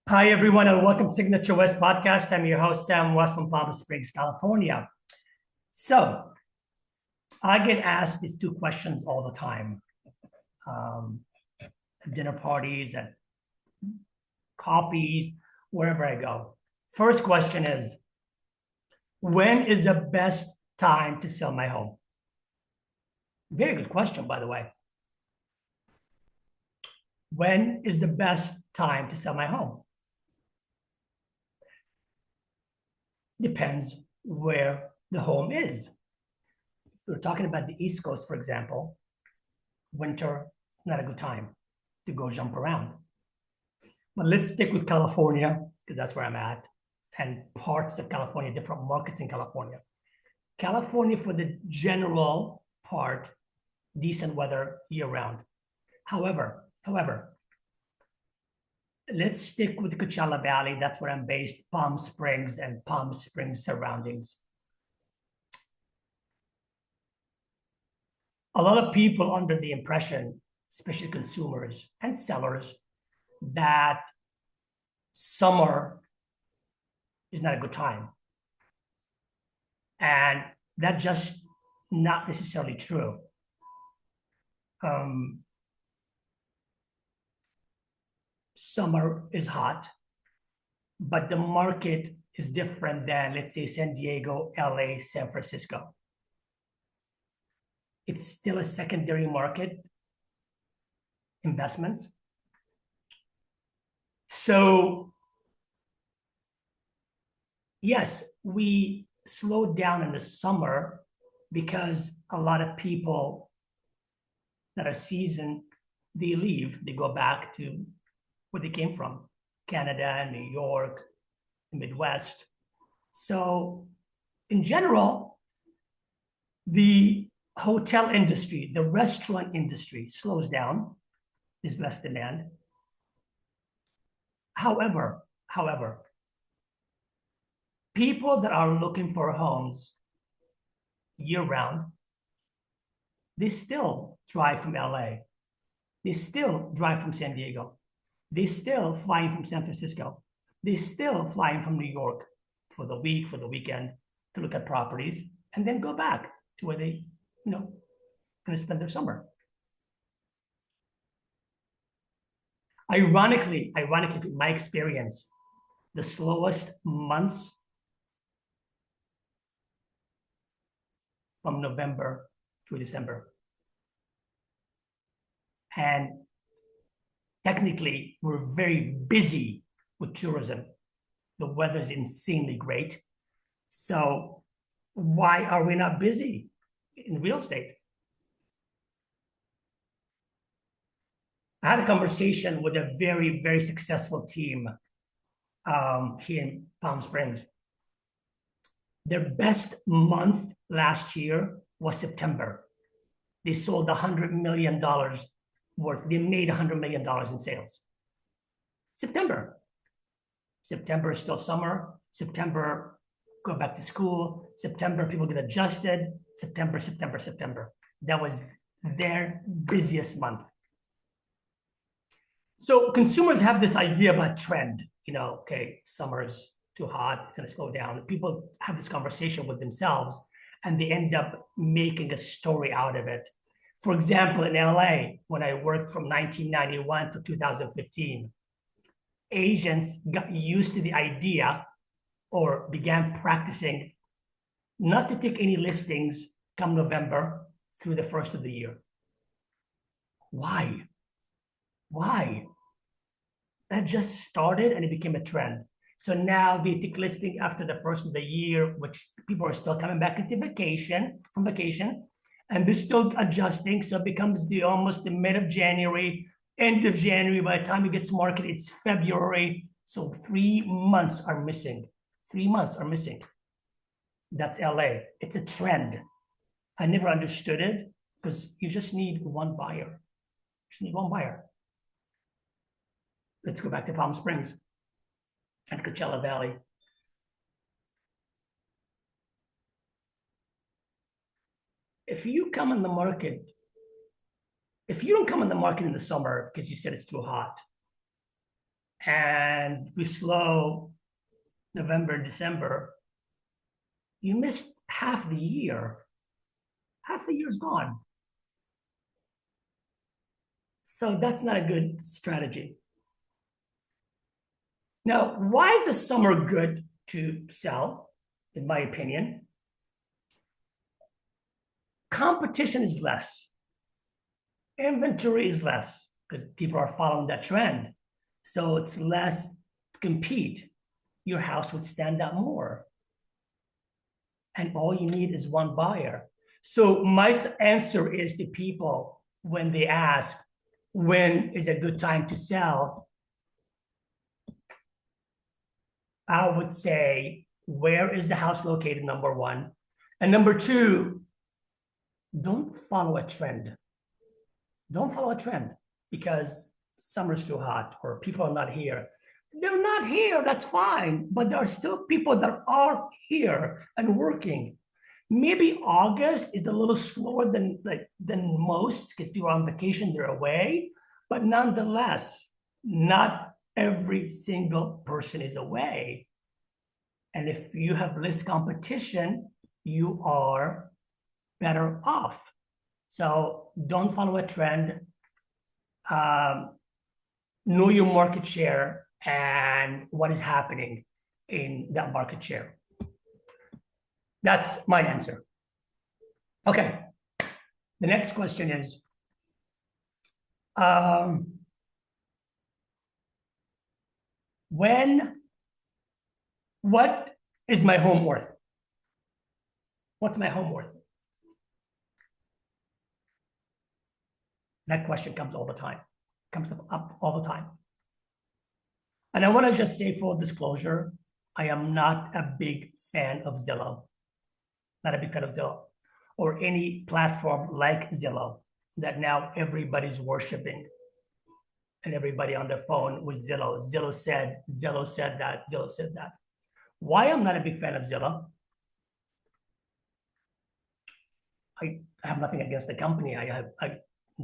Hi, everyone, and welcome to Signature West Podcast. I'm your host, Sam West from Palm Springs, California. So, I get asked these two questions all the time um, at dinner parties, at coffees, wherever I go. First question is, when is the best time to sell my home? Very good question, by the way. When is the best time to sell my home? Depends where the home is. If we're talking about the East Coast, for example, winter, not a good time to go jump around. But let's stick with California because that's where I'm at, and parts of California, different markets in California. California, for the general part, decent weather year round. However, let's stick with Coachella Valley. That's where I'm based, Palm Springs and Palm Springs surroundings. A lot of people under the impression, especially consumers and sellers, that summer is not a good time. And that's just not necessarily true. Um, Summer is hot, but the market is different than, let's say, San Diego, LA, San Francisco. It's still a secondary market investments. So, yes, we slowed down in the summer because a lot of people that are seasoned, they leave, they go back to where they came from, Canada, New York, the Midwest. So, in general, the hotel industry, the restaurant industry slows down, there's less demand. However, people that are looking for homes year round, they still drive from LA. They still drive from San Diego. They still flying from San Francisco. They still flying from New York for the week, for the weekend to look at properties and then go back to where they, going to spend their summer. Ironically, from my experience, the slowest months from November through December. And technically, we're very busy with tourism. The weather is insanely great. So why are we not busy in real estate? I had a conversation with a very, very successful team here in Palm Springs. Their best month last year was September. They sold $100 million worth. They made $100 million in sales. September is still summer. September, go back to school. September, people get adjusted. September. That was their busiest month. So consumers have this idea about trend. Okay, summer's too hot, it's going to slow down. People have this conversation with themselves and they end up making a story out of it. For example, in LA, when I worked from 1991 to 2015, agents got used to the idea or began practicing not to take any listings come November through the first of the year. Why? That just started and it became a trend. So now they take listing after the first of the year, which people are still coming back into from vacation, and they're still adjusting. So it becomes almost the mid of January, end of January. By the time it gets marketed, it's February. So 3 months are missing. 3 months are missing. That's LA. It's a trend. I never understood it because you just need one buyer. Let's go back to Palm Springs and Coachella Valley. If you don't come on the market in the summer because you said it's too hot, and we slow November, December, you missed half the year. Half the year's gone. So that's not a good strategy. Now, why is the summer good to sell, in my opinion? Competition is less. Inventory is less because people are following that trend. So it's less to compete. Your house would stand out more. And all you need is one buyer. So my answer is to people when they ask, when is a good time to sell? I would say, where is the house located, number one? And number two, don't follow a trend. Don't follow a trend because summer's too hot or people are not here. They're not here, that's fine. But there are still people that are here and working. Maybe August is a little slower than most because people are on vacation, they're away. But nonetheless, not every single person is away. And if you have less competition, you are better off. So don't follow a trend. Know your market share and what is happening in that market share. That's my answer. Okay. The next question is, what is my home worth? What's my home worth? That question comes all the time, comes up all the time. And I want to just say full disclosure, I am not a big fan of Zillow. Not a big fan of Zillow or any platform like Zillow that now everybody's worshiping and everybody on their phone with Zillow. Zillow said that, Zillow said that. Why I'm not a big fan of Zillow? I have nothing against the company. I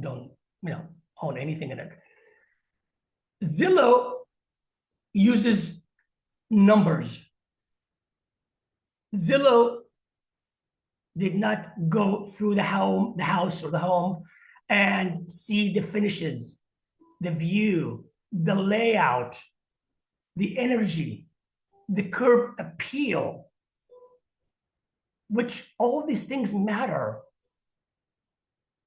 don't, own anything in it. Zillow uses numbers. Zillow did not go through the house or the home and see the finishes, the view, the layout, the energy, the curb appeal, which all these things matter.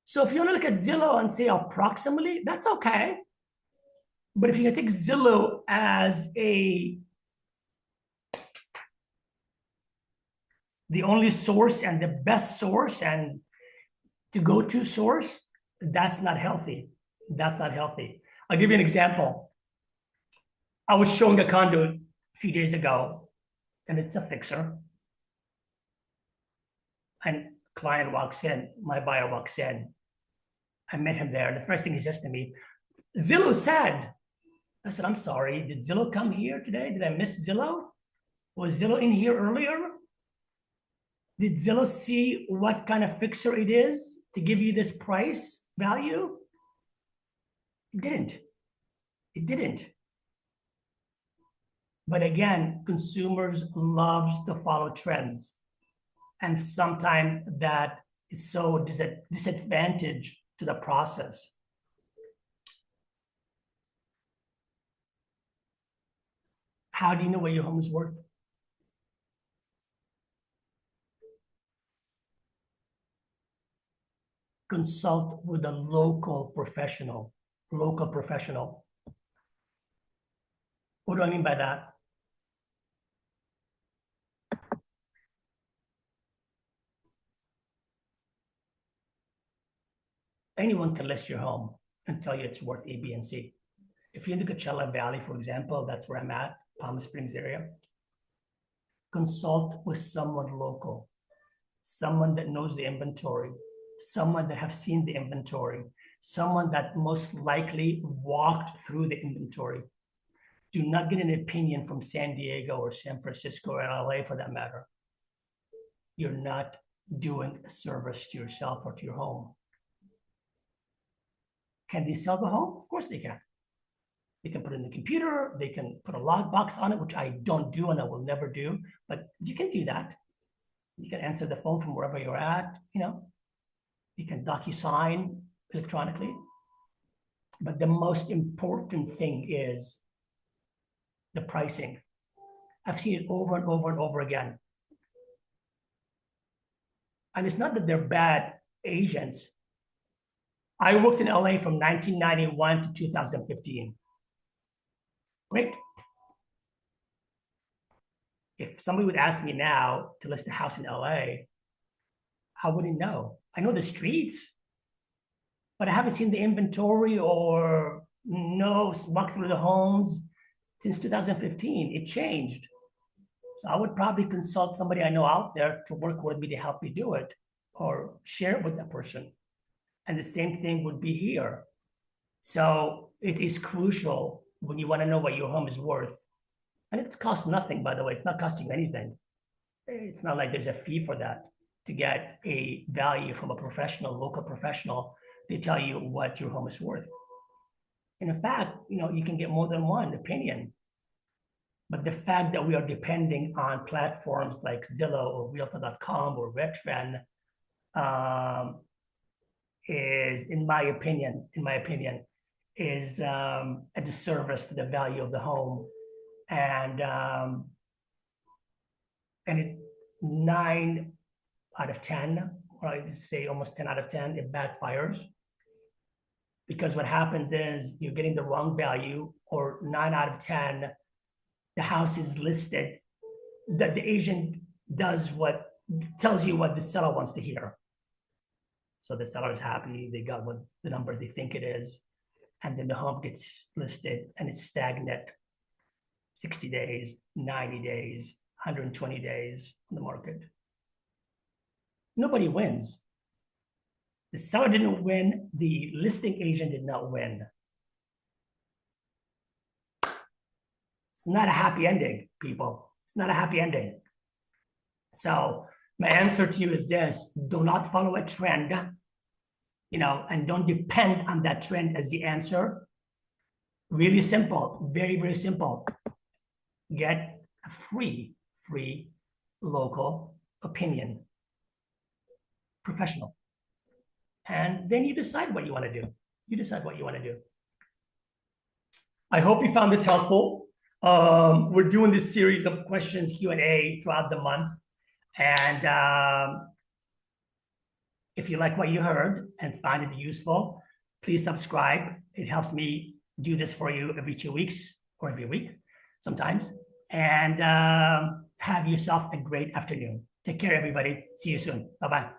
So if you want to look at Zillow and say approximately, that's okay. But if you take Zillow as the only source and the best source and to go to source, that's not healthy. That's not healthy. I'll give you an example. I was showing a condo a few days ago, and it's a fixer. And client walks in, my buyer walks in. I met him there. The first thing he says to me, Zillow said. I said, I'm sorry, did Zillow come here today? Did I miss Zillow? Was Zillow in here earlier? Did Zillow see what kind of fixer it is to give you this price value? It didn't. It didn't. But again, consumers loves to follow trends. And sometimes that is so disadvantage to the process. How do you know what your home is worth? Consult with a local professional. Local professional. What do I mean by that? Anyone can list your home and tell you it's worth A, B, and C. If you're in the Coachella Valley, for example, that's where I'm at, Palm Springs area. Consult with someone local, someone that knows the inventory, someone that have seen the inventory, someone that most likely walked through the inventory. Do not get an opinion from San Diego or San Francisco or LA for that matter. You're not doing a service to yourself or to your home. Can they sell the home? Of course they can. They can put it in the computer. They can put a logbox on it, which I don't do and I will never do. But you can do that. You can answer the phone from wherever you're at. You can DocuSign electronically. But the most important thing is the pricing. I've seen it over and over and over again. And it's not that they're bad agents. I worked in LA from 1991 to 2015. Great. If somebody would ask me now to list a house in LA, I wouldn't know. I know the streets, but I haven't seen the inventory or walk through the homes since 2015. It changed. So I would probably consult somebody I know out there to work with me to help me do it or share it with that person. And the same thing would be here. So it is crucial when you want to know what your home is worth. And it costs nothing, by the way. It's not costing you anything. It's not like there's a fee for that to get a value from a professional, local professional to tell you what your home is worth. And in fact, you can get more than one opinion. But the fact that we are depending on platforms like Zillow or Realtor.com or Redfin is, in my opinion, is a disservice to the value of the home. And it 9 out of 10, or I would say almost 10 out of 10, it backfires. Because what happens is you're getting the wrong value, or 9 out of 10, the house is listed, that the agent tells you what the seller wants to hear. So the seller is happy, they got what the number they think it is, and then the home gets listed and it's stagnant 60 days, 90 days, 120 days on the market. Nobody wins. The seller didn't win, the listing agent did not win. It's not a happy ending, people. It's not a happy ending. So my answer to you is this: do not follow a trend, and don't depend on that trend as the answer. Really simple, very, very simple. Get a free local opinion, professional. And then you decide what you want to do. I hope you found this helpful. We're doing this series of questions, Q&A throughout the month. And if you like what you heard and find it useful, please subscribe. It helps me do this for you every 2 weeks or every week sometimes. And have yourself a great afternoon. Take care, everybody. See you soon. Bye-bye.